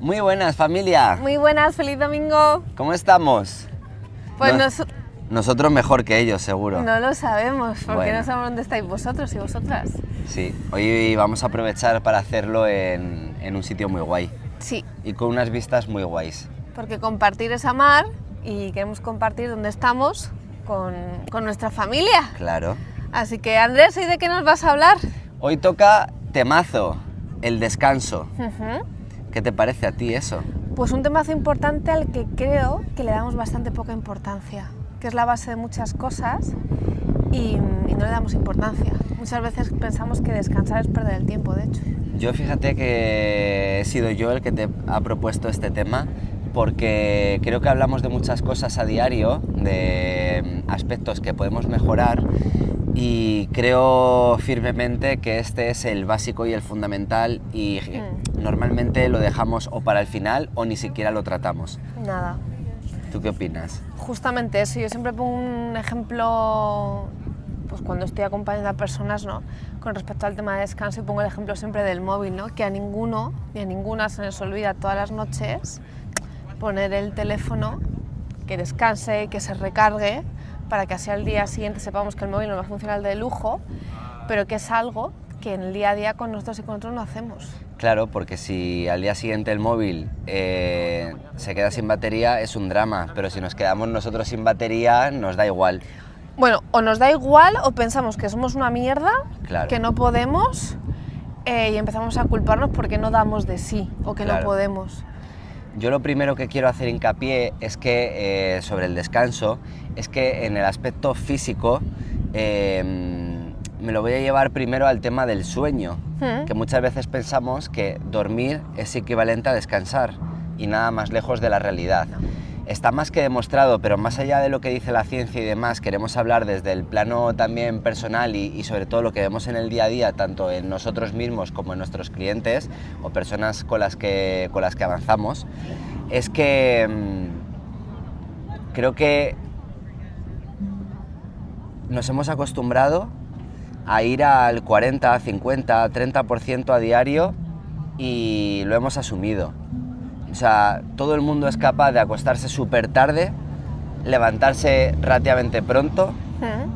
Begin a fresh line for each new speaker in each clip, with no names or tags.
Muy buenas, familia.
Muy buenas, feliz domingo.
¿Cómo estamos?
Pues
Nosotros mejor que ellos, seguro.
no lo sabemos, porque
Bueno.
no sabemos dónde estáis vosotros y vosotras.
Sí, hoy vamos a aprovechar para hacerlo en un sitio muy guay
Sí,
y con unas vistas muy guays.
porque compartir es amar y queremos compartir dónde estamos con nuestra familia.
Claro.
Así que, Andrés, ¿y de qué nos vas a hablar?
Hoy toca temazo, el descanso.
Ujú.
¿Qué te parece a ti eso?
Pues un temazo importante al que creo que le damos bastante poca importancia, que es la base de muchas cosas y no le damos importancia. Muchas veces pensamos que descansar es perder el tiempo, de hecho.
Yo fíjate que he sido yo el que te ha propuesto este tema porque creo que hablamos de muchas cosas a diario, de aspectos que podemos mejorar y creo firmemente que este es el básico y el fundamental y normalmente lo dejamos o para el final o ni siquiera lo tratamos.
Nada.
¿Tú qué opinas?
Justamente eso, yo siempre pongo un ejemplo, pues cuando estoy acompañando a personas, ¿no? Con respecto al tema de descanso, y pongo el ejemplo siempre del móvil, ¿no? Que a ninguno ni a ninguna se les olvida todas las noches poner el teléfono, que descanse, que se recargue, para que así al día siguiente sepamos que el móvil no va a funcionar de lujo, pero que es algo que en el día a día con nosotros y con otros no hacemos.
Claro, porque si al día siguiente el móvil se queda sin batería es un drama, pero si nos quedamos nosotros sin batería nos da igual.
Bueno, o nos da igual o pensamos que somos una mierda,
Claro.
que no podemos y empezamos a culparnos porque no damos de sí o que
Claro.
no podemos.
Yo lo primero que quiero hacer hincapié es que, sobre el descanso, es que en el aspecto físico me lo voy a llevar primero al tema del sueño, que muchas veces pensamos que dormir es equivalente a descansar y nada más lejos de la realidad. Está más que demostrado, pero más allá de lo que dice la ciencia y demás, queremos hablar desde el plano también personal y sobre todo lo que vemos en el día a día, tanto en nosotros mismos como en nuestros clientes o personas con las que avanzamos, es que creo que nos hemos acostumbrado a ir al 40, 50, 30% a diario y lo hemos asumido. O sea, todo el mundo es capaz de acostarse súper tarde, levantarse relativamente pronto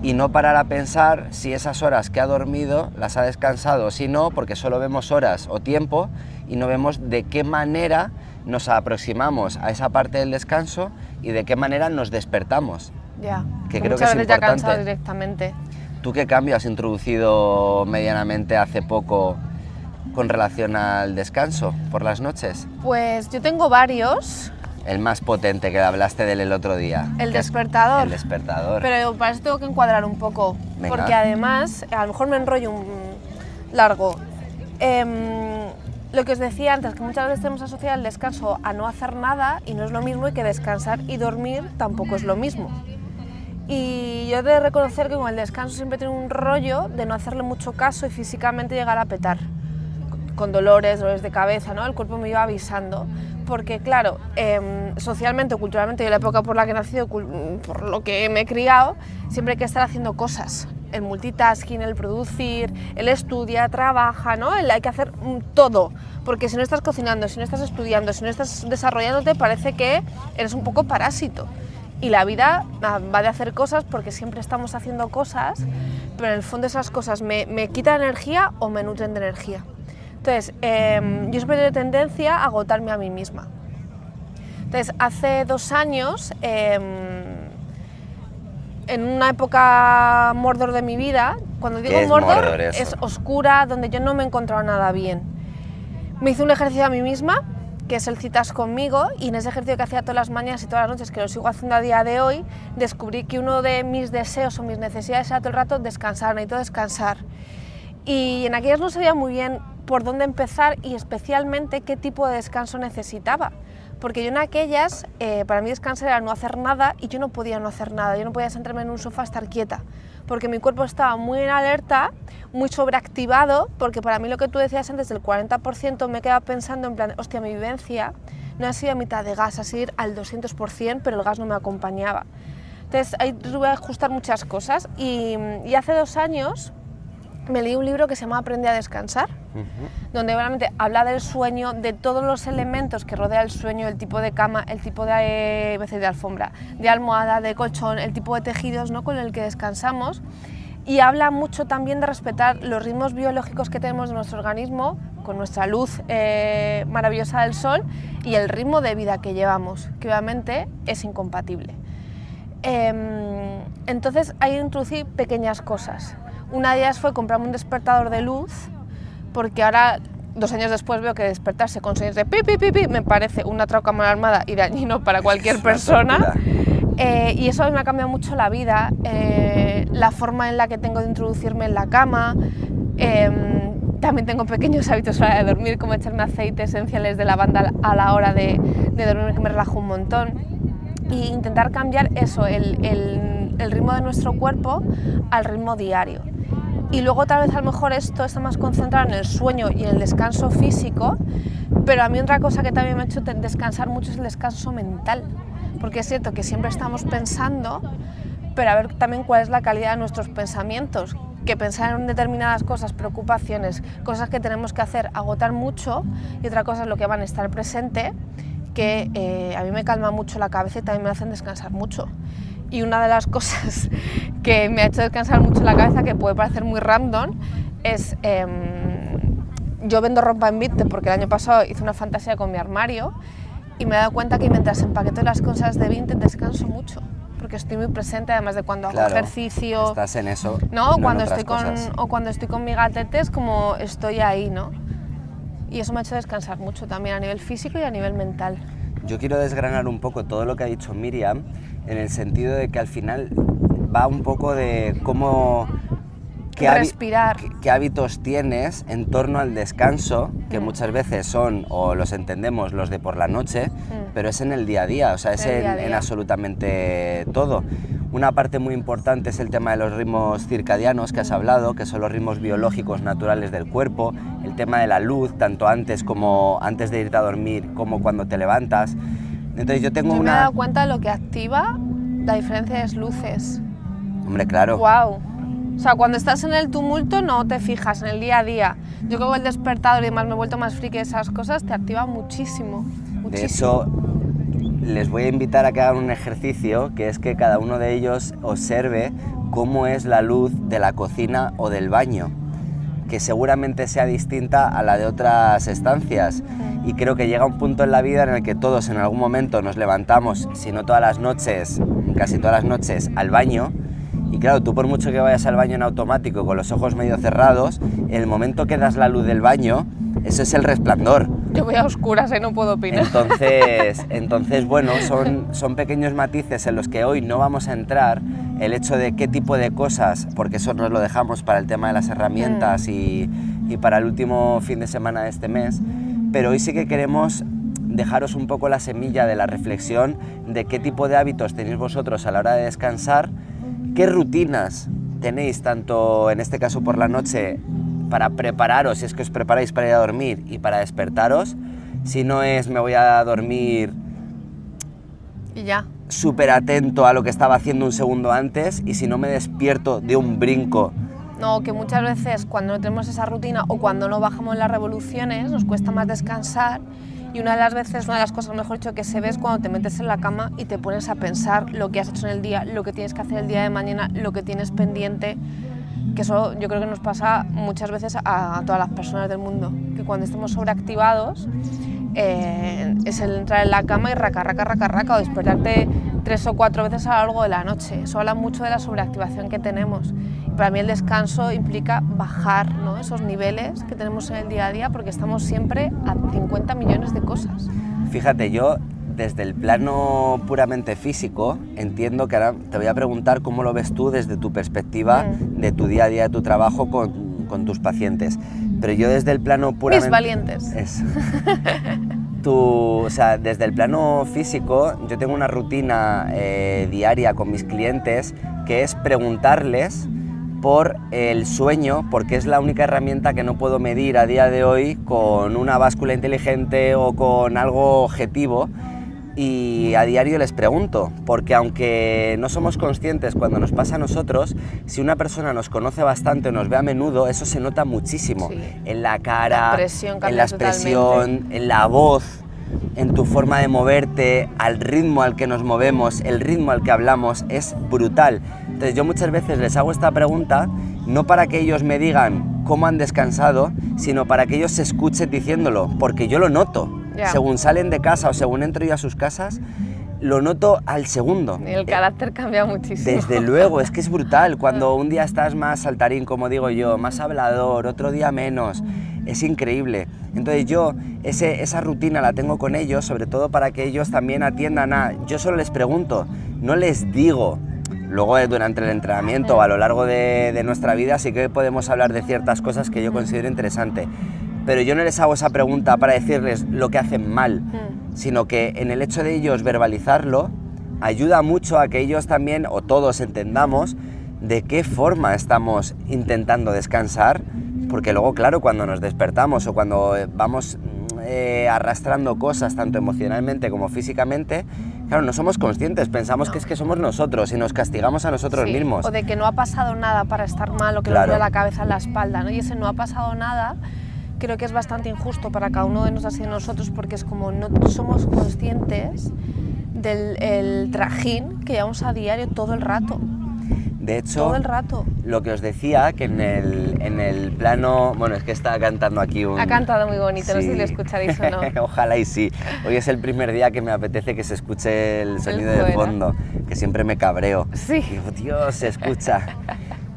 y no parar a pensar si esas horas que ha dormido las ha descansado o si no, porque solo vemos horas o tiempo y no vemos de qué manera nos aproximamos a esa parte del descanso y de qué manera nos despertamos.
Ya,
Que creo que
muchas
es
veces ya
importante.
cansados directamente.
¿Tú qué cambio has introducido medianamente hace poco con relación al descanso por las noches?
Pues yo tengo varios.
El más potente que hablaste de él el otro día.
El
que es
despertador.
El despertador.
Pero para eso tengo que encuadrar un poco,
Venga.
porque además, a lo mejor me enrollo un largo. Lo que os decía antes, que muchas veces tenemos asociado el descanso a no hacer nada y no es lo mismo, y que descansar y dormir tampoco es lo mismo. Y yo he de reconocer que con el descanso siempre tengo un rollo de no hacerle mucho caso y físicamente llegar a petar, con dolores de cabeza, ¿no? El cuerpo me iba avisando, porque claro, socialmente o culturalmente, yo la época por la que he nacido, por lo que me he criado, siempre hay que estar haciendo cosas, el multitasking, el producir, el estudia, trabaja, ¿no? Hay que hacer todo, porque si no estás cocinando, si no estás estudiando, si no estás desarrollándote, parece que eres un poco parásito. Y la vida va de hacer cosas porque siempre estamos haciendo cosas, pero en el fondo esas cosas me quitan energía o me nutren de energía. Entonces, yo siempre he tenido tendencia a agotarme a mí misma. Entonces, hace 2 años, en una época Mordor de mi vida, cuando digo
¿Qué es Mordor eso?
es oscura, donde yo no me he encontrado nada bien. Me hice un ejercicio a mí misma, que es el citas conmigo, y en ese ejercicio que hacía todas las mañanas y todas las noches, que lo sigo haciendo a día de hoy, descubrí que uno de mis deseos o mis necesidades era todo el rato descansar, necesito descansar. Y en aquellas no sabía muy bien por dónde empezar y especialmente qué tipo de descanso necesitaba. Porque yo en aquellas, para mí descansar era no hacer nada y yo no podía no hacer nada, yo no podía sentarme en un sofá a estar quieta, porque mi cuerpo estaba muy en alerta, muy sobreactivado, porque para mí lo que tú decías antes del 40% me quedaba pensando en plan, hostia, mi vivencia no ha sido a mitad de gas, ha sido al 200%, pero el gas no me acompañaba. Entonces ahí tuve que ajustar muchas cosas y hace 2 años me leí un libro que se llama Aprende a descansar, donde realmente habla del sueño, de todos los elementos que rodea el sueño, el tipo de cama, el tipo de alfombra, de almohada, de colchón, el tipo de tejidos, ¿no?, con el que descansamos. Y habla mucho también de respetar los ritmos biológicos que tenemos de nuestro organismo, con nuestra luz maravillosa del sol, y el ritmo de vida que llevamos, que obviamente es incompatible. Entonces hay que introducir pequeñas cosas. Una de ellas fue comprarme un despertador de luz, porque ahora, 2 años después, veo que despertarse con sonidos de pi, pi, pi, pi, me parece una trauca mal armada y dañino para cualquier persona. Y eso me ha cambiado mucho la vida, la forma en la que tengo de introducirme en la cama. También tengo pequeños hábitos a la hora de dormir, como echarme aceites esenciales de lavanda a la hora de dormir, que me relaja un montón. Y intentar cambiar eso, el ritmo de nuestro cuerpo al ritmo diario. Y luego tal vez a lo mejor esto está más concentrado en el sueño y en el descanso físico, pero a mí otra cosa que también me ha hecho descansar mucho es el descanso mental, porque es cierto que siempre estamos pensando, pero a ver también cuál es la calidad de nuestros pensamientos, que pensar en determinadas cosas, preocupaciones, cosas que tenemos que hacer, agotar mucho, y otra cosa es lo que van a estar presente, que a mí me calma mucho la cabeza y también me hacen descansar mucho. Y una de las cosas que me ha hecho descansar mucho la cabeza, que puede parecer muy random, es yo vendo ropa en Vinted porque el año pasado hice una fantasía con mi armario y me he dado cuenta que mientras empaqueto las cosas de Vinted descanso mucho, porque estoy muy presente, además de cuando hago ejercicio.
Estás en eso,
¿no?
No
Cuando
en otras
estoy
cosas.
o cuando estoy con mi gatete es como estoy ahí, ¿no? Y eso me ha hecho descansar mucho también a nivel físico y a nivel mental.
Yo quiero desgranar un poco todo lo que ha dicho Miriam, en el sentido de que al final va un poco de cómo...
Respirar.
¿Qué hábitos tienes en torno al descanso, que muchas veces son, o los entendemos, los de por la noche, pero es en el día a día, o sea, es en absolutamente todo. Una parte muy importante es el tema de los ritmos circadianos que has hablado, que son los ritmos biológicos naturales del cuerpo, el tema de la luz, tanto antes de irte a dormir como cuando te levantas. Entonces yo tengo
me he dado cuenta de lo que activa la diferencia de las luces.
Hombre, claro.
¡Wow! O sea, cuando estás en el tumulto no te fijas, en el día a día. Yo con el despertador y demás me he vuelto más friki de esas cosas, te activa muchísimo, muchísimo.
De eso les voy a invitar a que hagan un ejercicio, que es que cada uno de ellos observe cómo es la luz de la cocina o del baño, que seguramente sea distinta a la de otras estancias. Y creo que llega un punto en la vida en el que todos en algún momento nos levantamos, si no todas las noches, casi todas las noches, al baño. Y claro, tú por mucho que vayas al baño en automático con los ojos medio cerrados, en el momento que das la luz del baño, eso es el resplandor.
Yo voy a oscuras y no puedo opinar.
Entonces bueno, son pequeños matices en los que hoy no vamos a entrar, el hecho de qué tipo de cosas, porque eso nos lo dejamos para el tema de las herramientas y para el último fin de semana de este mes, pero hoy sí que queremos dejaros un poco la semilla de la reflexión de qué tipo de hábitos tenéis vosotros a la hora de descansar, qué rutinas tenéis, tanto en este caso por la noche, para prepararos, si es que os preparáis para ir a dormir, y para despertaros, si no es me voy a dormir
y ya,
súper atento a lo que estaba haciendo un segundo antes, y si no me despierto de un brinco.
No, que muchas veces cuando no tenemos esa rutina o cuando no bajamos las revoluciones nos cuesta más descansar, y una de las cosas, mejor dicho, que se ve es cuando te metes en la cama y te pones a pensar lo que has hecho en el día, lo que tienes que hacer el día de mañana, lo que tienes pendiente, que eso yo creo que nos pasa muchas veces a todas las personas del mundo, que cuando estamos sobreactivados es el entrar en la cama y raca, o despertarte 3 o 4 veces a lo largo de la noche. Eso habla mucho de la sobreactivación que tenemos. Y para mí el descanso implica bajar, ¿no?, esos niveles que tenemos en el día a día, porque estamos siempre a 50 millones de cosas.
Fíjate, yo desde el plano puramente físico entiendo que ahora te voy a preguntar cómo lo ves tú desde tu perspectiva de tu día a día, de tu trabajo con tus pacientes. Pero yo desde el plano puramente...
Mis valientes.
Eso. O sea, desde el plano físico, yo tengo una rutina diaria con mis clientes, que es preguntarles por el sueño, porque es la única herramienta que no puedo medir a día de hoy con una báscula inteligente o con algo objetivo, y a diario les pregunto, porque aunque no somos conscientes cuando nos pasa a nosotros, si una persona nos conoce bastante o nos ve a menudo, eso se nota muchísimo,
Sí.
en la cara, en la
cambia
expresión,
totalmente.
en la voz, en tu forma de moverte, al ritmo al que nos movemos, el ritmo al que hablamos, es brutal. Entonces yo muchas veces les hago esta pregunta, no para que ellos me digan cómo han descansado, sino para que ellos se escuchen diciéndolo, porque yo lo noto.
Ya.
Según salen de casa o según entro yo a sus casas, lo noto al segundo.
Y el carácter cambia muchísimo.
Desde luego, es que es brutal. Cuando un día estás más saltarín, como digo yo, más hablador, otro día menos, es increíble. Entonces yo esa rutina la tengo con ellos, sobre todo para que ellos también atiendan a... Yo solo les pregunto, no les digo. Luego durante el entrenamiento o a lo largo de nuestra vida sí que podemos hablar de ciertas cosas que yo considero interesantes. Pero yo no les hago esa pregunta para decirles lo que hacen mal, sino que en el hecho de ellos verbalizarlo ayuda mucho a que ellos también, o todos, entendamos de qué forma estamos intentando descansar, porque luego, claro, cuando nos despertamos o cuando vamos arrastrando cosas, tanto emocionalmente como físicamente, claro, no somos conscientes, pensamos que es que somos nosotros y nos castigamos a nosotros mismos.
O de que no ha pasado nada para estar mal o que
Claro.
nos duele la cabeza en la espalda, ¿no? Y ese no ha pasado nada creo que es bastante injusto para cada uno de nosotros porque es como no somos conscientes del trajín que llevamos a diario todo el rato.
De hecho,
Todo el rato.
lo que os decía, que en el plano... Bueno, es que estaba cantando aquí un...
Ha cantado muy bonito, no sé
Sí.
si lo escucharéis o no.
Ojalá y sí. Hoy es el primer día que me apetece que se escuche el sonido de
fuera.
fondo, que siempre me cabreo.
Sí.
Digo, Dios, se escucha.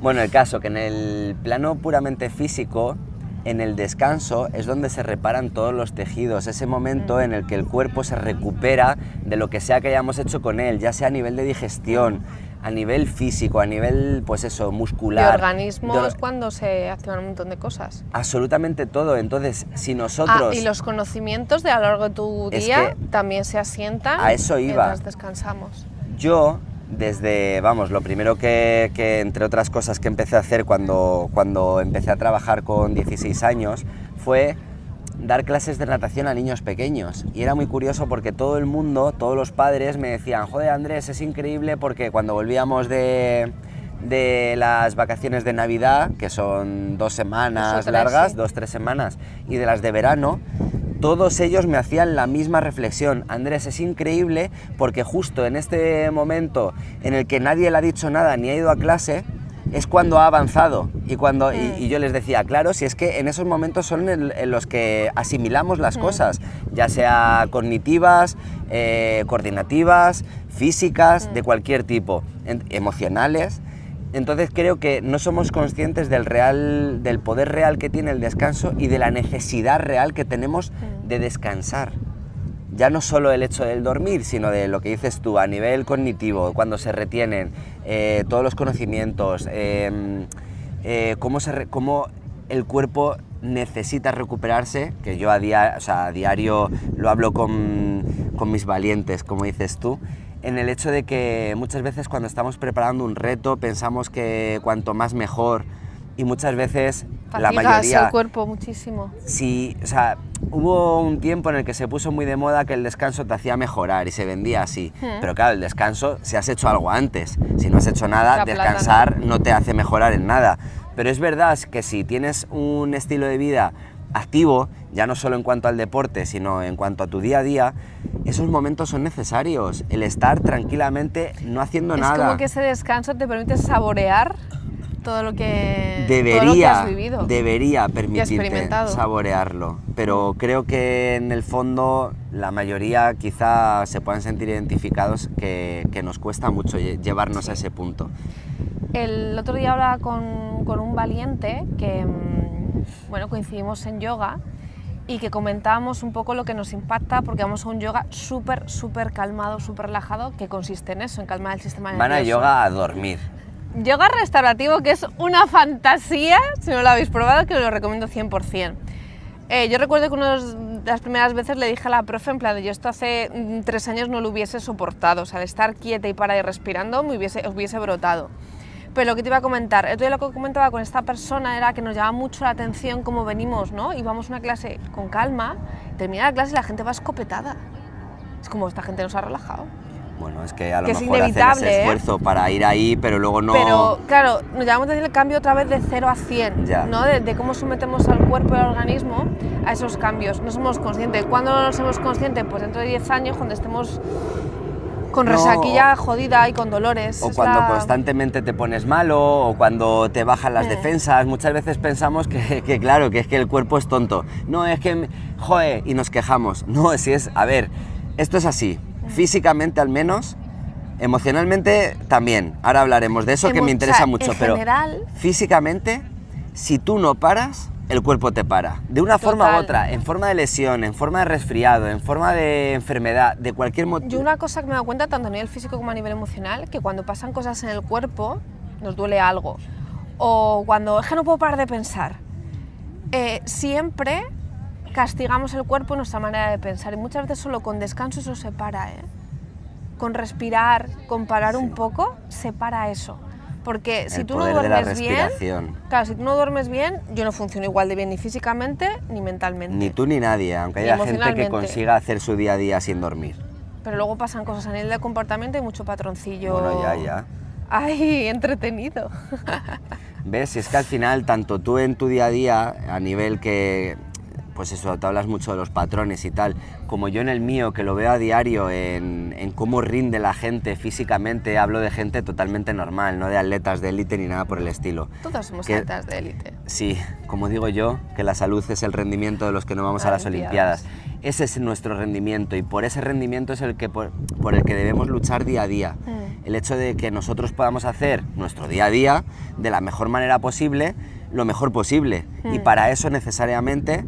Bueno, el caso, que en el plano puramente físico, en el descanso es donde se reparan todos los tejidos, ese momento en el que el cuerpo se recupera de lo que sea que hayamos hecho con él, ya sea a nivel de digestión, a nivel físico, a nivel, pues eso, muscular.
De organismo
de-
es cuando se activan un montón de cosas.
Absolutamente todo. Entonces, si nosotros...
Y los conocimientos de a lo largo de tu
Es
día
que
también se asientan
a eso iba.
mientras descansamos.
Yo, desde, vamos, lo primero que entre otras cosas que empecé a hacer cuando empecé a trabajar con 16 años, fue dar clases de natación a niños pequeños. Y era muy curioso porque todo el mundo, todos los padres me decían, joder Andrés, es increíble porque cuando volvíamos de las vacaciones de Navidad, que son 2 semanas
2 o 3,
largas,
sí.
2-3 semanas, y de las de verano, todos ellos me hacían la misma reflexión. Andrés, es increíble porque justo en este momento en el que nadie le ha dicho nada ni ha ido a clase, es cuando ha avanzado. Y yo les decía, claro, si es que en esos momentos son en los que asimilamos las cosas, ya sea cognitivas, coordinativas, físicas, de cualquier tipo, emocionales. Entonces creo que no somos conscientes del poder real que tiene el descanso y de la necesidad real que tenemos de descansar. Ya no solo el hecho del dormir, sino de lo que dices tú, a nivel cognitivo, cuando se retienen todos los conocimientos, cómo el cuerpo necesita recuperarse, que yo a diario lo hablo con mis valientes, como dices tú, en el hecho de que muchas veces cuando estamos preparando un reto pensamos que cuanto más mejor, y muchas veces la
Fatigas
mayoría...
el cuerpo muchísimo.
Sí, o sea, hubo un tiempo en el que se puso muy de moda que el descanso te hacía mejorar y se vendía así. Pero claro, el descanso, si has hecho algo antes, si no has hecho nada,
La plata.
descansar no te hace mejorar en nada. Pero es verdad que si tienes un estilo de vida activo, ya no solo en cuanto al deporte, sino en cuanto a tu día a día, esos momentos son necesarios. El estar tranquilamente no haciendo nada.
Es como que ese descanso te permite saborear todo lo que has vivido.
Debería permitirte
experimentado.
saborearlo, pero creo que en el fondo la mayoría quizá se puedan sentir identificados que nos cuesta mucho llevarnos a ese punto.
El otro día hablaba con un valiente que bueno, coincidimos en yoga y que comentábamos un poco lo que nos impacta porque vamos a un yoga súper calmado, súper relajado, que consiste en eso, en calmar el sistema nervioso.
Van a yoga a dormir.
Yoga restaurativo, que es una fantasía, si no lo habéis probado, que os lo recomiendo 100%. Yo recuerdo que una de las primeras veces le dije a la profe, en plan, yo esto hace 3 años no lo hubiese soportado, o sea, al estar quieta y para y respirando os hubiese brotado. Pero lo que te iba a comentar, el otro día lo que comentaba con esta persona era que nos llama mucho la atención cómo venimos, ¿no? Y vamos a una clase con calma, termina la clase y la gente va escopetada. Es como esta gente nos ha relajado.
Bueno, es que a lo
Que es
mejor hacen
inevitable,
ese esfuerzo para ir ahí, pero luego no...
Pero claro, nos llamamos a decir el cambio otra vez de 0 a 100,
Ya.
¿no? De cómo sometemos al cuerpo y al organismo a esos cambios. No somos conscientes. ¿Cuándo no somos conscientes? Pues dentro de 10 años, cuando estemos con resaquilla jodida y con dolores.
O cuando constantemente te pones malo, o cuando te bajan las defensas. Muchas veces pensamos que claro, que es que el cuerpo es tonto. No, es que, joder, y nos quejamos. No, si es, a ver, esto es así. Físicamente al menos, emocionalmente también. Ahora hablaremos de eso, que me interesa mucho. Pero físicamente, si tú no paras, el cuerpo te para. De una forma u otra, en forma de lesión, en forma de resfriado, en forma de enfermedad, de cualquier motivo.
Yo una cosa que me he dado cuenta, tanto a nivel físico como a nivel emocional, que cuando pasan cosas en el cuerpo, nos duele algo. O cuando es que no puedo parar de pensar. Siempre castigamos el cuerpo y nuestra manera de pensar. Y muchas veces solo con descanso eso se para, ¿eh? Con respirar, con parar un poco, se para eso. Porque si tú no duermes bien, claro, si tú no duermes bien, yo no funciono igual de bien ni físicamente ni mentalmente.
Ni tú ni nadie, aunque haya gente que consiga hacer su día a día sin dormir.
Pero luego pasan cosas a nivel de comportamiento y mucho patroncillo.
Bueno, ya.
¡Ay, entretenido!
¿Ves? Es que al final, tanto tú en tu día a día, a nivel que, pues eso, te hablas mucho de los patrones y tal, como yo en el mío, que lo veo a diario en cómo rinde la gente físicamente, hablo de gente totalmente normal, no de atletas de élite ni nada por el estilo.
Todos somos atletas de élite.
Sí, como digo yo, que la salud es el rendimiento de los que no vamos a las Olimpiadas. Ese es nuestro rendimiento y por ese rendimiento es el que por el que debemos luchar día a día. El hecho de que nosotros podamos hacer nuestro día a día de la mejor manera posible, lo mejor posible. Y para eso necesariamente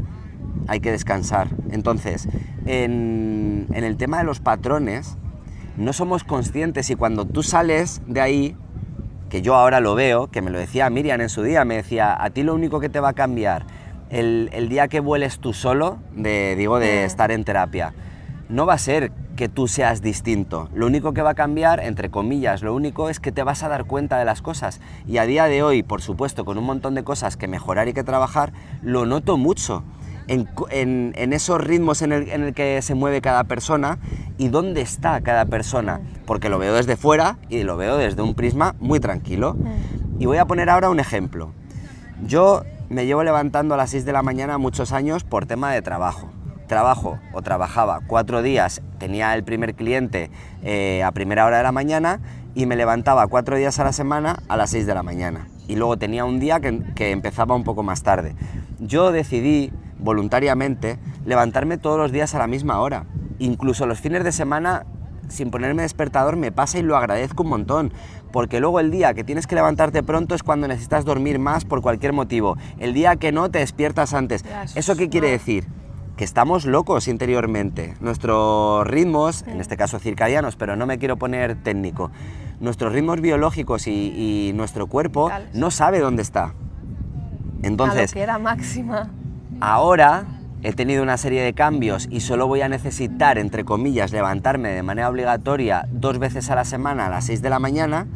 hay que descansar. Entonces, en el tema de los patrones, no somos conscientes y cuando tú sales de ahí, que yo ahora lo veo, que me lo decía Miriam en su día, me decía, a ti lo único que te va a cambiar el día que vueles tú solo, de estar en terapia, no va a ser que tú seas distinto. Lo único que va a cambiar, entre comillas, lo único es que te vas a dar cuenta de las cosas. Y a día de hoy, por supuesto, con un montón de cosas que mejorar y que trabajar, lo noto mucho. En esos ritmos en el que se mueve cada persona y dónde está cada persona, porque lo veo desde fuera y lo veo desde un prisma muy tranquilo. Y voy a poner ahora un ejemplo. Yo me llevo levantando a las 6 de la mañana muchos años por tema de trabajo. Trabajaba 4 días, tenía el primer cliente a primera hora de la mañana y me levantaba 4 días a la semana a las 6 de la mañana. Y luego tenía un día que empezaba un poco más tarde. Yo decidí voluntariamente levantarme todos los días a la misma hora. Incluso los fines de semana, sin ponerme despertador, me pasa y lo agradezco un montón. Porque luego el día que tienes que levantarte pronto es cuando necesitas dormir más por cualquier motivo. El día que no, te despiertas antes. ¿Eso qué quiere decir? Que estamos locos interiormente. Nuestros ritmos, en este caso circadianos, pero no me quiero poner técnico, nuestros ritmos biológicos y nuestro cuerpo no sabe dónde está. Entonces,
a lo que era máxima.
Ahora he tenido una serie de cambios y solo voy a necesitar, entre comillas, levantarme de manera obligatoria 2 veces a la semana a las 6 de la mañana,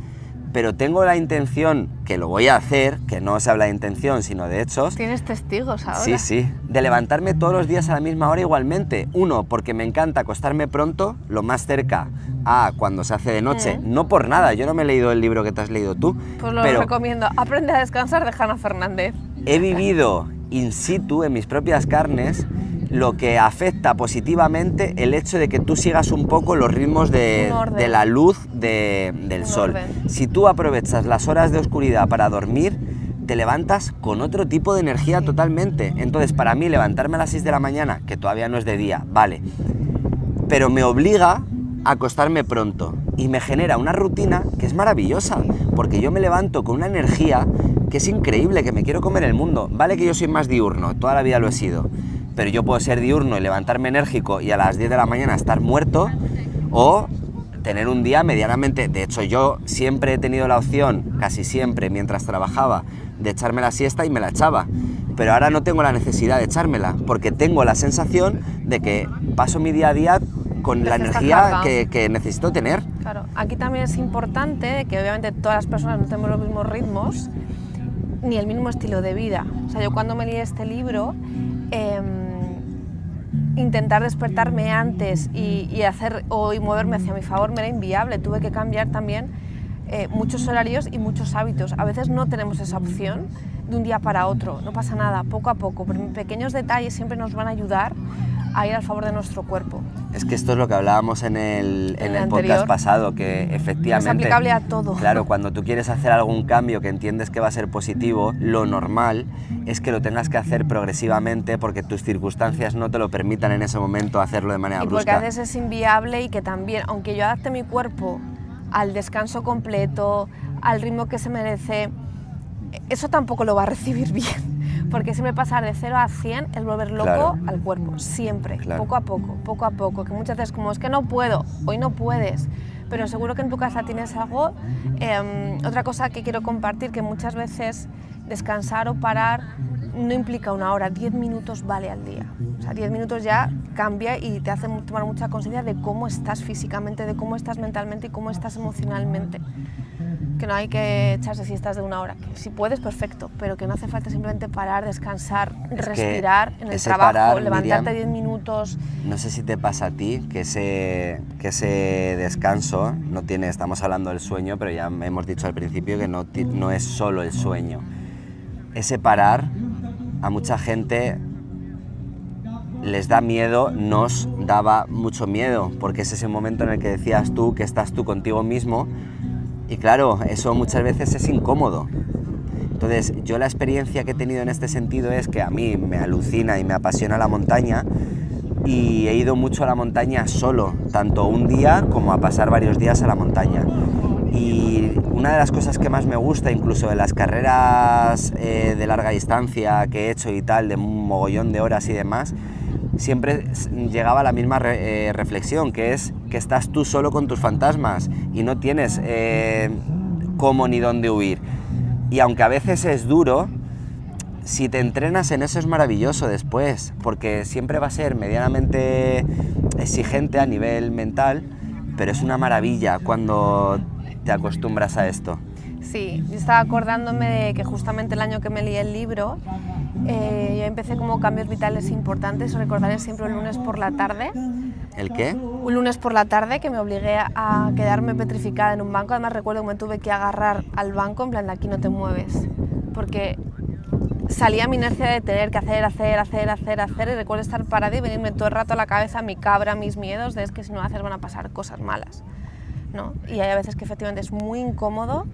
pero tengo la intención, que lo voy a hacer, que no se habla de intención, sino de hechos.
¿Tienes testigos ahora?
Sí, de levantarme todos los días a la misma hora igualmente. Uno, porque me encanta acostarme pronto, lo más cerca a cuando se hace de noche. No por nada, yo no me he leído el libro que te has leído tú.
Pues lo recomiendo. Aprende a descansar de Hanna Fernández.
He vivido in situ, en mis propias carnes, lo que afecta positivamente el hecho de que tú sigas un poco los ritmos de la luz del sol. Si tú aprovechas las horas de oscuridad para dormir, te levantas con otro tipo de energía totalmente. Entonces, para mí, levantarme a las 6 de la mañana, que todavía no es de día, vale, pero me obliga a acostarme pronto y me genera una rutina que es maravillosa, porque yo me levanto con una energía que es increíble, que me quiero comer el mundo. Vale que yo soy más diurno, toda la vida lo he sido, pero yo puedo ser diurno y levantarme enérgico y a las 10 de la mañana estar muerto, o tener un día medianamente... De hecho, yo siempre he tenido la opción, casi siempre, mientras trabajaba, de echarme la siesta y me la echaba. Pero ahora no tengo la necesidad de echármela, porque tengo la sensación de que paso mi día a día con la energía que necesito tener.
Claro, aquí también es importante que obviamente todas las personas no tenemos los mismos ritmos, ni el mismo estilo de vida. O sea, yo cuando me leí este libro, intentar despertarme antes y hacer y moverme hacia mi favor me era inviable. Tuve que cambiar también muchos horarios y muchos hábitos. A veces no tenemos esa opción de un día para otro, no pasa nada, poco a poco, pero pequeños detalles siempre nos van a ayudar a ir al favor de nuestro cuerpo.
Es que esto es lo que hablábamos en el podcast pasado, que efectivamente...
Es aplicable a todo.
Claro, cuando tú quieres hacer algún cambio que entiendes que va a ser positivo, lo normal es que lo tengas que hacer progresivamente porque tus circunstancias no te lo permitan en ese momento hacerlo de manera brusca.
Y porque a veces es inviable y que también, aunque yo adapte mi cuerpo al descanso completo, al ritmo que se merece, eso tampoco lo va a recibir bien. Porque siempre pasar de 0 a 100 es volver loco al cuerpo, siempre, poco a poco, que muchas veces como es que no puedo, hoy no puedes, pero seguro que en tu casa tienes algo. Otra cosa que quiero compartir, que muchas veces descansar o parar no implica 1 hora, 10 minutos vale al día. O sea, 10 minutos ya cambia y te hace tomar mucha conciencia de cómo estás físicamente, de cómo estás mentalmente y cómo estás emocionalmente. Que no hay que echarse siestas de 1 hora, que si puedes, perfecto, pero que no hace falta simplemente parar, descansar, respirar en el trabajo, parar, levantarte, Miriam, 10 minutos.
No sé si te pasa a ti que ese descanso no tiene, estamos hablando del sueño, pero ya hemos dicho al principio que no es solo el sueño. Ese parar a mucha gente les da miedo, nos daba mucho miedo, porque es ese momento en el que decías tú que estás tú contigo mismo. Y claro, eso muchas veces es incómodo. Entonces, yo la experiencia que he tenido en este sentido es que a mí me alucina y me apasiona la montaña y he ido mucho a la montaña solo, tanto un día como a pasar varios días a la montaña. Y una de las cosas que más me gusta, incluso de las carreras de larga distancia que he hecho y tal, de un mogollón de horas y demás, siempre llegaba a la misma reflexión, que es que estás tú solo con tus fantasmas y no tienes cómo ni dónde huir. Y aunque a veces es duro, si te entrenas en eso es maravilloso después, porque siempre va a ser medianamente exigente a nivel mental, pero es una maravilla cuando te acostumbras a esto.
Sí, yo estaba acordándome de que justamente el año que me leí el libro, yo empecé como cambios vitales importantes. Recordaré siempre el lunes por la tarde.
¿El qué?
Un lunes por la tarde que me obligué a quedarme petrificada en un banco. Además recuerdo que me tuve que agarrar al banco en plan de aquí no te mueves, porque salía mi inercia de tener que hacer y recuerdo estar parada y venirme todo el rato a la cabeza mi cabra, mis miedos de es que si no haces van a pasar cosas malas, ¿no? Y hay a veces que efectivamente es muy incómodo,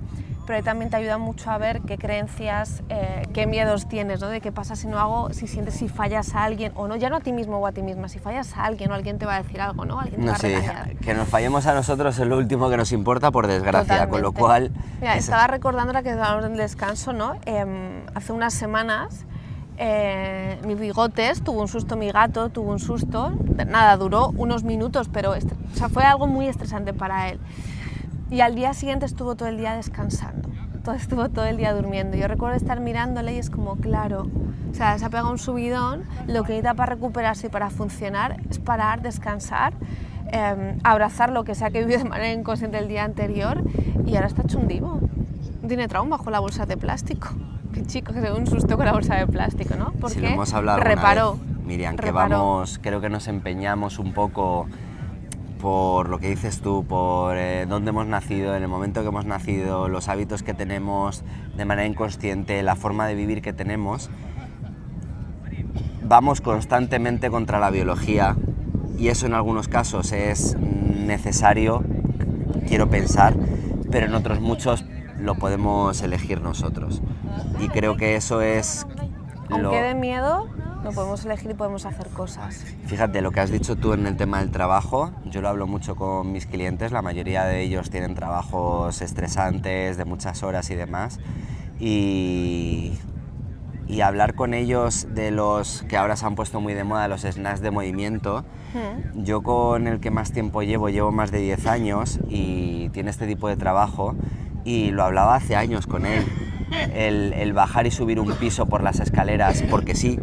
pero ahí también te ayuda mucho a ver qué creencias, qué miedos tienes, ¿no? De qué pasa si no hago, si sientes si fallas a alguien o no, ya no a ti mismo o a ti misma, si fallas a alguien o alguien te va a decir algo, ¿no? Alguien te va a regañar.
Que nos fallemos a nosotros es lo último que nos importa, por desgracia. Totalmente. Con lo cual...
Mira, estaba recordando ahora que hablamos del descanso, ¿no? Hace unas semanas mi Bigotes tuvo un susto, mi gato tuvo un susto, nada, duró unos minutos, pero o sea, fue algo muy estresante para él. Y al día siguiente estuvo todo el día descansando, estuvo todo el día durmiendo. Yo recuerdo estar mirándole y es como, claro, o sea, se ha pegado un subidón, lo que necesita para recuperarse y para funcionar es parar, descansar, abrazar lo que sea que vivió de manera inconsciente el día anterior y ahora está hecho un divo. Tiene trauma bajo la bolsa de plástico. Qué chico, que se dio un susto con la bolsa de plástico, ¿no? Porque
si lo hemos hablado
reparó.
Vez, Miriam, que vamos, creo que nos empeñamos un poco por lo que dices tú, por dónde hemos nacido, en el momento que hemos nacido, los hábitos que tenemos de manera inconsciente, la forma de vivir que tenemos. Vamos constantemente contra la biología y eso en algunos casos es necesario, quiero pensar, pero en otros muchos lo podemos elegir nosotros. Y creo que eso es...
Aunque dé miedo, lo podemos elegir y podemos hacer cosas.
Fíjate, lo que has dicho tú en el tema del trabajo, yo lo hablo mucho con mis clientes, la mayoría de ellos tienen trabajos estresantes, de muchas horas y demás, y hablar con ellos de los que ahora se han puesto muy de moda, los snacks de movimiento. Yo con el que más tiempo llevo más de 10 años y tiene este tipo de trabajo y lo hablaba hace años con él. El bajar y subir un piso por las escaleras, porque sí,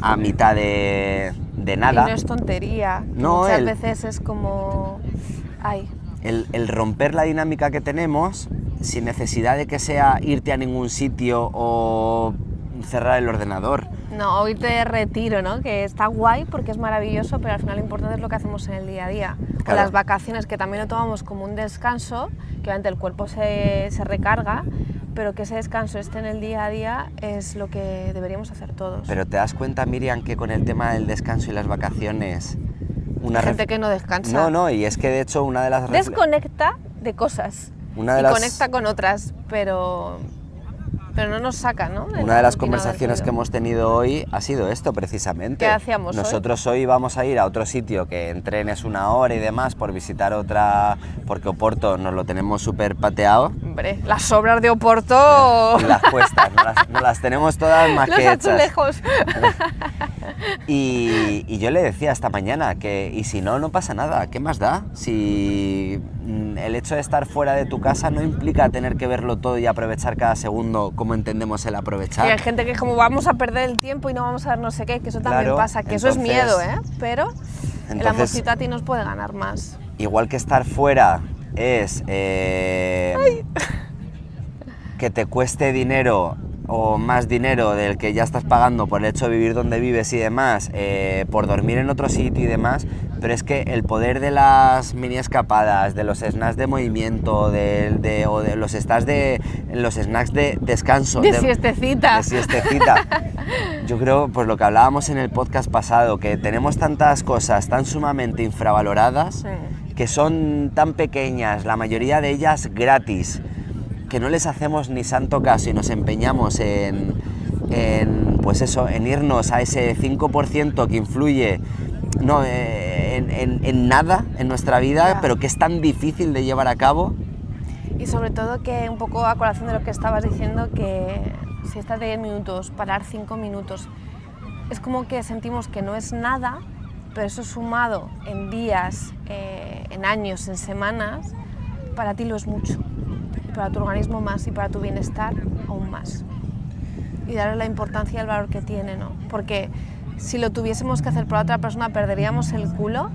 a mitad de nada.
Y no es tontería,
no,
muchas veces es como... Ay.
El romper la dinámica que tenemos sin necesidad de que sea irte a ningún sitio o cerrar el ordenador.
No, hoy te retiro, ¿no? Que está guay porque es maravilloso, pero al final lo importante es lo que hacemos en el día a día.
Claro.
O las vacaciones, que también lo tomamos como un descanso, que obviamente el cuerpo se recarga, pero que ese descanso esté en el día a día es lo que deberíamos hacer todos.
Pero ¿te das cuenta, Miriam, que con el tema del descanso y las vacaciones...
Hay gente que no descansa.
No, y es que de hecho una de las...
Desconecta de cosas conecta con otras, pero no nos saca, ¿no?
Una de las conversaciones que hemos tenido hoy ha sido esto, precisamente.
¿Qué hacíamos
Nosotros hoy vamos a ir a otro sitio que en tren es 1 hora y demás por visitar otra... porque Oporto nos lo tenemos súper pateado.
Hombre, las obras de Oporto...
Y las cuestas, nos las tenemos todas más que hechas.
Los azulejos.
Y yo le decía esta mañana que, y si no, no pasa nada, ¿qué más da? Si el hecho de estar fuera de tu casa no implica tener que verlo todo y aprovechar cada segundo como entendemos el aprovechar.
Y hay gente que es como vamos a perder el tiempo y no vamos a ver no sé qué, que eso también
Claro,
pasa, que
entonces,
eso es miedo, ¿eh? Pero el amorcito a ti nos puede ganar más.
Igual que estar fuera es que te cueste dinero o más dinero del que ya estás pagando por el hecho de vivir donde vives y demás, por dormir en otro sitio y demás, pero es que el poder de las mini escapadas, de los snacks de movimiento, o de los snacks de descanso,
De siestecita.
Yo creo, pues lo que hablábamos en el podcast pasado, que tenemos tantas cosas tan sumamente infravaloradas,
Sí.
que son tan pequeñas, la mayoría de ellas gratis, que no les hacemos ni santo caso y nos empeñamos en pues eso, en irnos a ese 5% que influye en nada en nuestra vida,
Ya.
pero que es tan difícil de llevar a cabo.
Y sobre todo que un poco a colación de lo que estabas diciendo, que si estás de 10 minutos, parar 5 minutos, es como que sentimos que no es nada, pero eso sumado en días, en años, en semanas, para ti lo es mucho. Y para tu organismo más y para tu bienestar aún más. Y darle la importancia y el valor que tiene, ¿no? Porque si lo tuviésemos que hacer por otra persona perderíamos el culo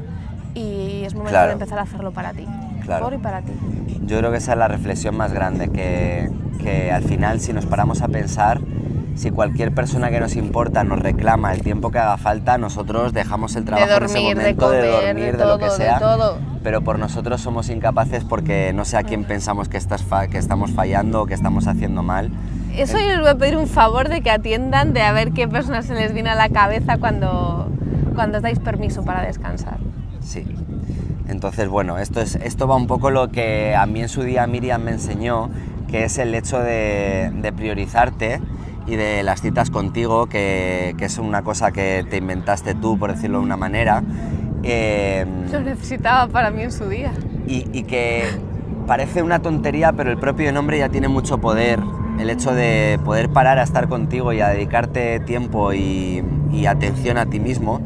y es momento de empezar a hacerlo para ti.
Claro.
Por y para ti.
Yo creo que esa es la reflexión más grande, que al final si nos paramos a pensar, si cualquier persona que nos importa nos reclama el tiempo que haga falta, nosotros dejamos el trabajo
De dormir,
en ese momento,
de comer,
dormir,
de
lo
todo,
que sea,
de todo.
pero por nosotros somos incapaces porque no sé a quién pensamos que estamos fallando o que estamos haciendo mal.
Eso yo les voy a pedir un favor de que atiendan de a ver qué personas se les viene a la cabeza cuando os dais permiso para descansar.
Sí. Entonces, bueno, esto va un poco lo que a mí en su día Miriam me enseñó, que es el hecho de priorizarte y de las citas contigo, que es una cosa que te inventaste tú, por decirlo de una manera.
Lo necesitaba para mí en su día.
Y que parece una tontería, pero el propio nombre ya tiene mucho poder. El hecho de poder parar a estar contigo y a dedicarte tiempo y atención a ti mismo.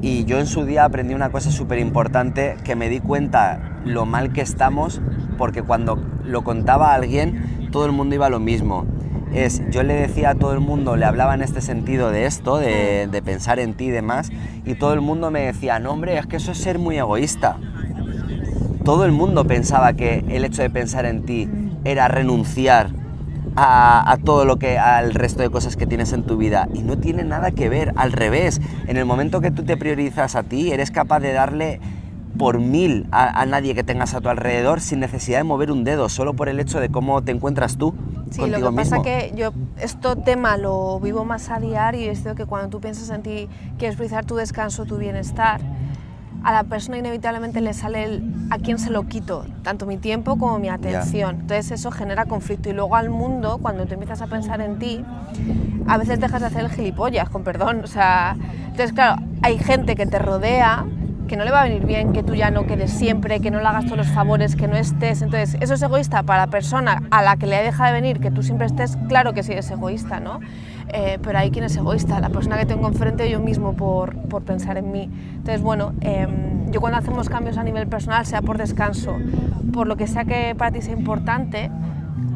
Y yo en su día aprendí una cosa súper importante, que me di cuenta lo mal que estamos, porque cuando lo contaba a alguien, todo el mundo iba a lo mismo. Yo le decía a todo el mundo, le hablaba en este sentido de esto, de pensar en ti y demás, y todo el mundo me decía, no hombre, es que eso es ser muy egoísta. Todo el mundo pensaba que el hecho de pensar en ti era renunciar a todo al resto de cosas que tienes en tu vida, y no tiene nada que ver, al revés. En el momento que tú te priorizas a ti, eres capaz de darle por 1000 a nadie que tengas a tu alrededor sin necesidad de mover un dedo, solo por el hecho de cómo te encuentras tú contigo
lo que
mismo.
pasa que yo este tema lo vivo más a diario y es que cuando tú piensas en ti, quieres priorizar tu descanso, tu bienestar, a la persona inevitablemente le sale a quién se lo quito, tanto mi tiempo como mi atención. Entonces eso genera conflicto, y luego al mundo, cuando te empiezas a pensar en ti, a veces dejas de hacer el gilipollas, con perdón. O sea, entonces claro, hay gente que te rodea que no le va a venir bien que tú ya no quedes siempre, que no le hagas todos los favores, que no estés. Entonces eso es egoísta para la persona a la que le deja de venir que tú siempre estés. Claro que sí es egoísta, ¿no? Pero hay quien es egoísta, la persona que tengo enfrente, yo mismo, por pensar en mí. Entonces, bueno, yo cuando hacemos cambios a nivel personal, sea por descanso, por lo que sea que para ti sea importante,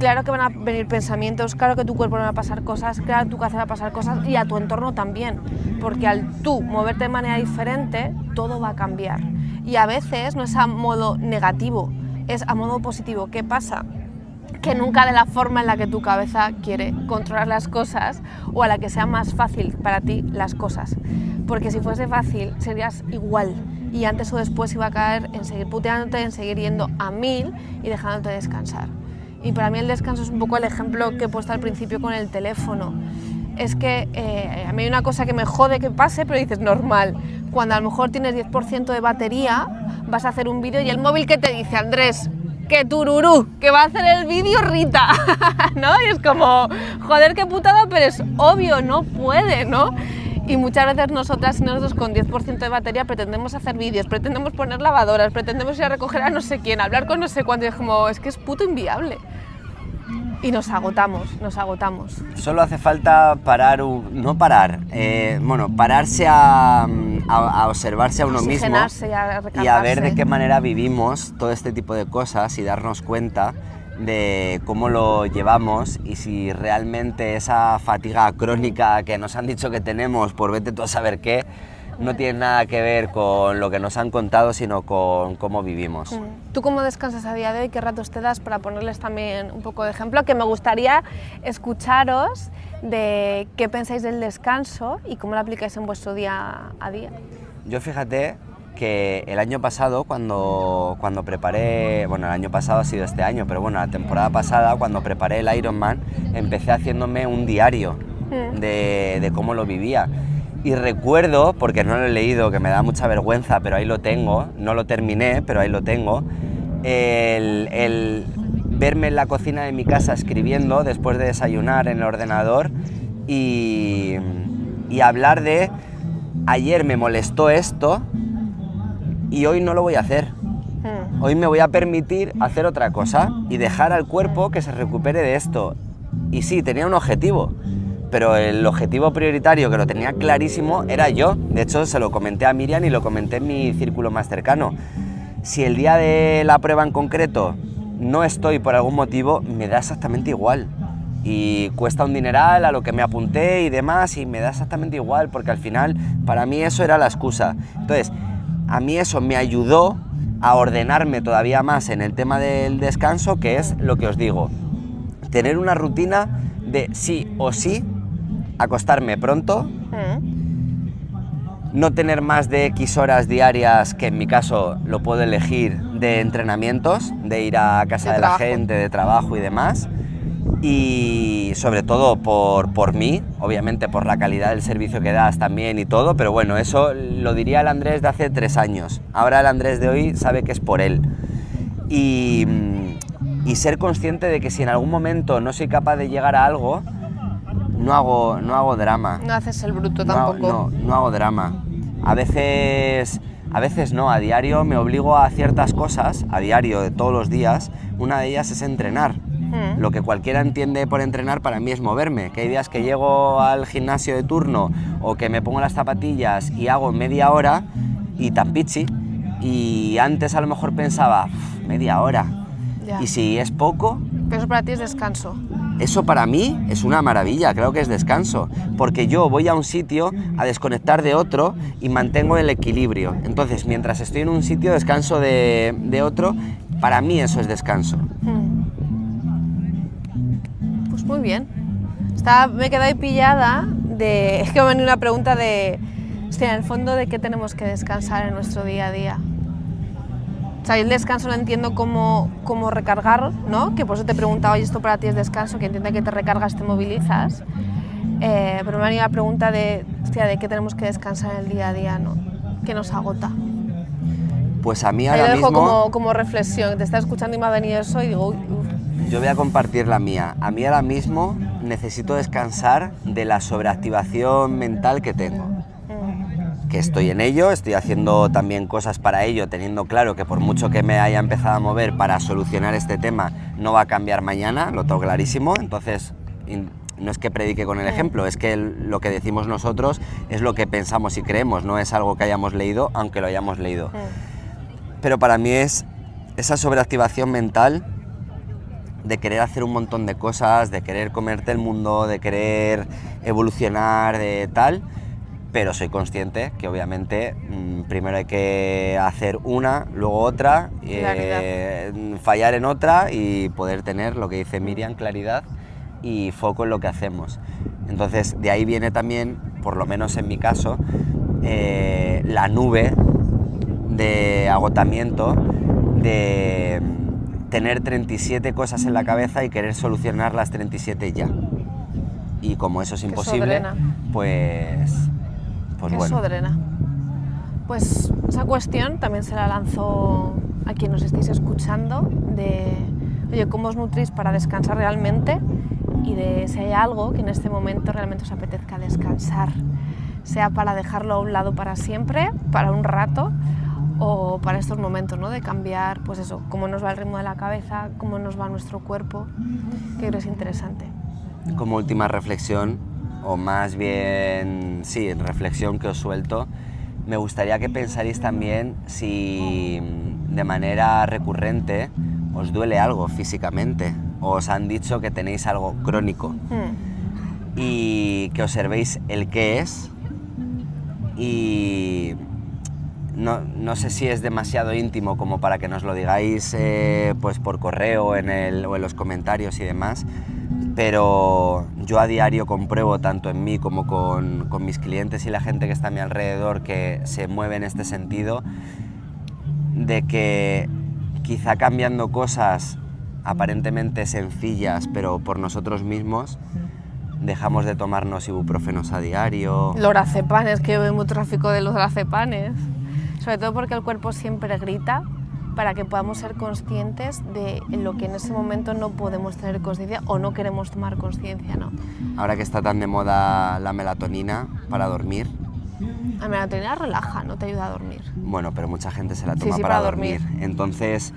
claro que van a venir pensamientos, claro que tu cuerpo le va a pasar cosas, claro que tu cabeza va a pasar cosas, y a tu entorno también, porque al tú moverte de manera diferente, todo va a cambiar. Y a veces no es a modo negativo, es a modo positivo. ¿Qué pasa? que nunca de la forma en la que tu cabeza quiere controlar las cosas o a la que sea más fácil para ti las cosas. Porque si fuese fácil serías igual y antes o después iba a caer en seguir puteándote, en seguir yendo a 1000 y dejándote descansar. Y para mí el descanso es un poco el ejemplo que he puesto al principio con el teléfono. Es que a mí hay una cosa que me jode que pase, pero dices normal. Cuando a lo mejor tienes 10% de batería, vas a hacer un vídeo y el móvil que te dice, Andrés, que tururú, que va a hacer el vídeo Rita, ¿no? Y es como, joder, qué putada, pero es obvio, no puede, ¿no? Y muchas veces nosotras y nosotros con 10% de batería pretendemos hacer vídeos, pretendemos poner lavadoras, pretendemos ir a recoger a no sé quién, hablar con no sé cuánto, y es como, es que es puto inviable. Y nos agotamos.
Solo hace falta parar, pararse a observarse a uno mismo y a ver de qué manera vivimos todo este tipo de cosas y darnos cuenta de cómo lo llevamos y si realmente esa fatiga crónica que nos han dicho que tenemos por vete tú a saber qué, no tiene nada que ver con lo que nos han contado, sino con cómo vivimos.
¿Tú cómo descansas a día de hoy? ¿Qué ratos te das para ponerles también un poco de ejemplo? Que me gustaría escucharos de qué pensáis del descanso y cómo lo aplicáis en vuestro día a día.
Yo fíjate que el año pasado, cuando preparé, el año pasado ha sido este año, pero bueno, la temporada pasada, cuando preparé el Ironman, empecé haciéndome un diario de cómo lo vivía. Y recuerdo, porque no lo he leído, que me da mucha vergüenza, pero ahí lo tengo, no lo terminé, pero ahí lo tengo, el verme en la cocina de mi casa escribiendo después de desayunar en el ordenador y hablar de ayer me molestó esto y hoy no lo voy a hacer. Hoy me voy a permitir hacer otra cosa y dejar al cuerpo que se recupere de esto. Y sí, tenía un objetivo, pero el objetivo prioritario, que lo tenía clarísimo, era yo. De hecho, se lo comenté a Miriam y lo comenté en mi círculo más cercano. Si el día de la prueba en concreto no estoy por algún motivo, me da exactamente igual. Y cuesta un dineral a lo que me apunté y demás, y me da exactamente igual, porque al final, para mí eso era la excusa. Entonces, a mí eso me ayudó a ordenarme todavía más en el tema del descanso, que es lo que os digo. Tener una rutina de sí o sí, acostarme pronto, no tener más de X horas diarias, que en mi caso lo puedo elegir, de entrenamientos, de ir a casa de la gente, de trabajo y demás, y sobre todo por mí, obviamente por la calidad del servicio que das también y todo, pero bueno, eso lo diría el Andrés de hace 3 años, ahora el Andrés de hoy sabe que es por él. Y ser consciente de que si en algún momento no soy capaz de llegar a algo, no hago drama.
No haces el bruto tampoco.
No hago drama. A veces no, a diario me obligo a ciertas cosas, a diario, de todos los días. Una de ellas es entrenar. Lo que cualquiera entiende por entrenar para mí es moverme. Que hay días que llego al gimnasio de turno o que me pongo las zapatillas y hago media hora y tan pichi. Y antes a lo mejor pensaba, media hora. Ya. Y si es poco...
Pero eso para ti es descanso.
Eso para mí es una maravilla, creo que es descanso, porque yo voy a un sitio a desconectar de otro y mantengo el equilibrio. Entonces, mientras estoy en un sitio, descanso de otro, para mí eso es descanso.
Pues muy bien. Me he quedado ahí pillada de... Es que me ha venido una pregunta de... Hostia, en el fondo, ¿de qué tenemos que descansar en nuestro día a día? O sea, el descanso lo entiendo como recargar, ¿no? Que por eso te he preguntado, oye, esto para ti es descanso, que entiende que te recargas, te movilizas. Pero me ha venido la pregunta de, hostia, ¿de qué tenemos que descansar en el día a día, no? ¿Qué nos agota?
Pues a mí ahora
mismo... Lo
dejo
como reflexión, te estaba escuchando y me ha venido eso y digo,
Yo voy a compartir la mía. A mí ahora mismo necesito descansar de la sobreactivación mental que tengo. Que estoy en ello, estoy haciendo también cosas para ello, teniendo claro que por mucho que me haya empezado a mover para solucionar este tema, no va a cambiar mañana, lo tengo clarísimo. Entonces, no es que predique con el ejemplo, es que lo que decimos nosotros es lo que pensamos y creemos, no es algo que hayamos leído, aunque lo hayamos leído. Pero para mí es esa sobreactivación mental de querer hacer un montón de cosas, de querer comerte el mundo, de querer evolucionar, de tal... pero soy consciente que obviamente primero hay que hacer una, luego otra, fallar en otra y poder tener, lo que dice Miriam, claridad y foco en lo que hacemos. Entonces de ahí viene también, por lo menos en mi caso, la nube de agotamiento, de tener 37 cosas en la cabeza y querer solucionar las 37 ya. Y como eso es imposible, pues bueno.
Eso drena. Pues esa cuestión también se la lanzo a quien nos estéis escuchando, de, oye, ¿cómo os nutrís para descansar realmente? Y de si hay algo que en este momento realmente os apetezca descansar, sea para dejarlo a un lado para siempre, para un rato, o para estos momentos, ¿no? De cambiar, pues eso, cómo nos va el ritmo de la cabeza, cómo nos va nuestro cuerpo, que creo que es interesante.
Como última reflexión, o más bien, sí, reflexión que os suelto, me gustaría que pensaréis también si de manera recurrente os duele algo físicamente, o os han dicho que tenéis algo crónico, y que observéis el qué es, y no sé si es demasiado íntimo como para que nos lo digáis pues por correo o en los comentarios y demás, pero yo a diario compruebo, tanto en mí como con mis clientes y la gente que está a mi alrededor, que se mueve en este sentido, de que quizá cambiando cosas aparentemente sencillas, pero por nosotros mismos, dejamos de tomarnos ibuprofenos a diario.
Lorazepanes, que yo veo mucho tráfico de los lorazepanes. Sobre todo porque el cuerpo siempre grita para que podamos ser conscientes de lo que en ese momento no podemos tener conciencia o no queremos tomar conciencia, ¿no?
Ahora que está tan de moda la melatonina para dormir.
La melatonina relaja, no te ayuda a dormir.
Bueno, pero mucha gente se la toma
sí,
para dormir. Entonces,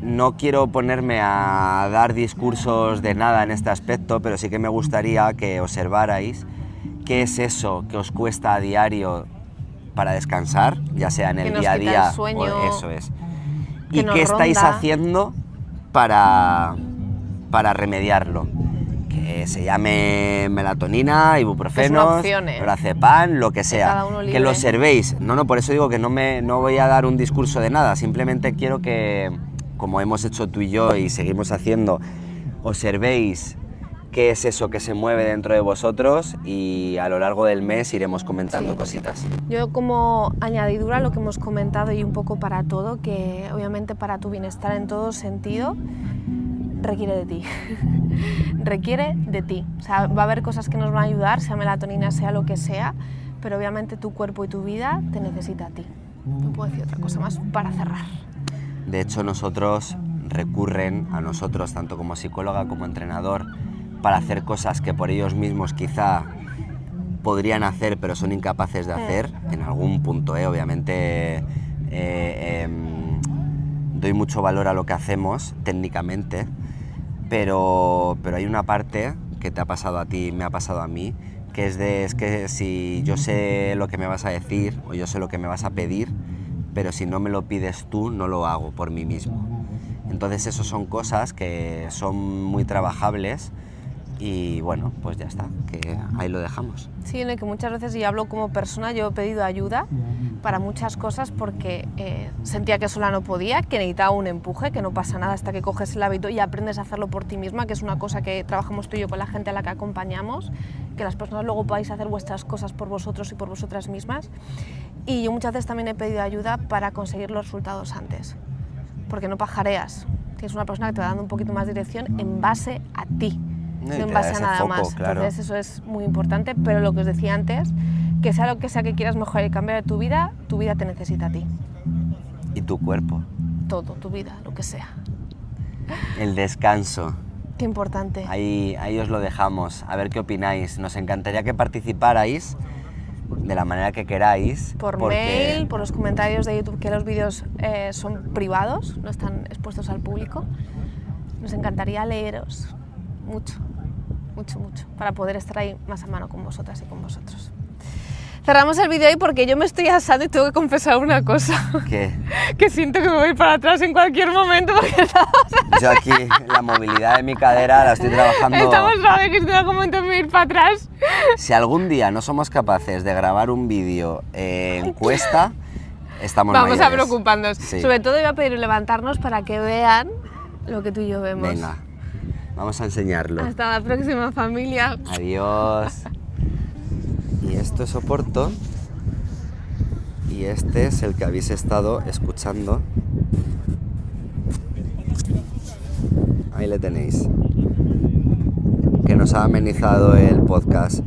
no quiero ponerme a dar discursos de nada en este aspecto, pero sí que me gustaría que observarais qué es eso que os cuesta a diario para descansar, ya sea en el día a día,
sueño,
o eso es. ¿Y qué estáis haciendo para remediarlo? Que se llame melatonina, ibuprofenos, lorazepam, lo que sea. Que lo observéis. No, por eso digo que no voy a dar un discurso de nada, simplemente quiero que, como hemos hecho tú y yo y seguimos haciendo, observéis qué es eso que se mueve dentro de vosotros y a lo largo del mes iremos comentando cositas.
Yo, como añadidura a lo que hemos comentado y un poco para todo, que obviamente para tu bienestar en todo sentido requiere de ti. Requiere de ti. O sea, va a haber cosas que nos van a ayudar, sea melatonina, sea lo que sea, pero obviamente tu cuerpo y tu vida te necesita a ti. No puedo decir otra cosa más para cerrar.
De hecho, nosotros recurren a nosotros, tanto como psicóloga como entrenador, para hacer cosas que por ellos mismos quizá podrían hacer, pero son incapaces de hacer, en algún punto, obviamente doy mucho valor a lo que hacemos técnicamente, pero hay una parte que te ha pasado a ti y me ha pasado a mí, que es que si yo sé lo que me vas a decir o yo sé lo que me vas a pedir, pero si no me lo pides tú, no lo hago por mí mismo. Entonces eso son cosas que son muy trabajables. Y bueno, pues ya está, que ahí lo dejamos.
Sí, en el que muchas veces, y hablo como persona, yo he pedido ayuda para muchas cosas porque sentía que sola no podía, que necesitaba un empuje, que no pasa nada hasta que coges el hábito y aprendes a hacerlo por ti misma, que es una cosa que trabajamos tú y yo con la gente a la que acompañamos, que las personas luego podáis hacer vuestras cosas por vosotros y por vosotras mismas. Y yo muchas veces también he pedido ayuda para conseguir los resultados antes, porque no pajareas, tienes una persona que te va dando un poquito más de dirección en base a ti. No en base a nada foco, más. Claro. Entonces eso es muy importante, pero lo que os decía antes, que sea lo que sea que quieras mejorar y cambiar de tu vida te necesita a ti.
¿Y tu cuerpo?
Todo, tu vida, lo que sea.
El descanso.
Qué importante.
Ahí os lo dejamos, a ver qué opináis. Nos encantaría que participarais de la manera que queráis.
Por mail, por los comentarios de YouTube, que los vídeos son privados, no están expuestos al público. Nos encantaría leeros mucho, para poder estar ahí más a mano con vosotras y con vosotros. Cerramos el vídeo ahí porque yo me estoy asando y tengo que confesar una cosa.
¿Qué?
Que siento que me voy para atrás en cualquier momento porque
Yo aquí la movilidad de mi cadera la estoy trabajando.
estamos suaves que estoy a momento de ir para atrás.
Si algún día no somos capaces de grabar un vídeo en cuesta, estamos
Vamos a
mayores.
preocuparnos.
Sí.
Sobre todo iba a pedir levantarnos para que vean lo que tú y yo vemos.
Venga, vamos a enseñarlo.
Hasta la próxima, familia.
Adiós. Y esto es Oporto. Y este es el que habéis estado escuchando. Ahí le tenéis. Que nos ha amenizado el podcast.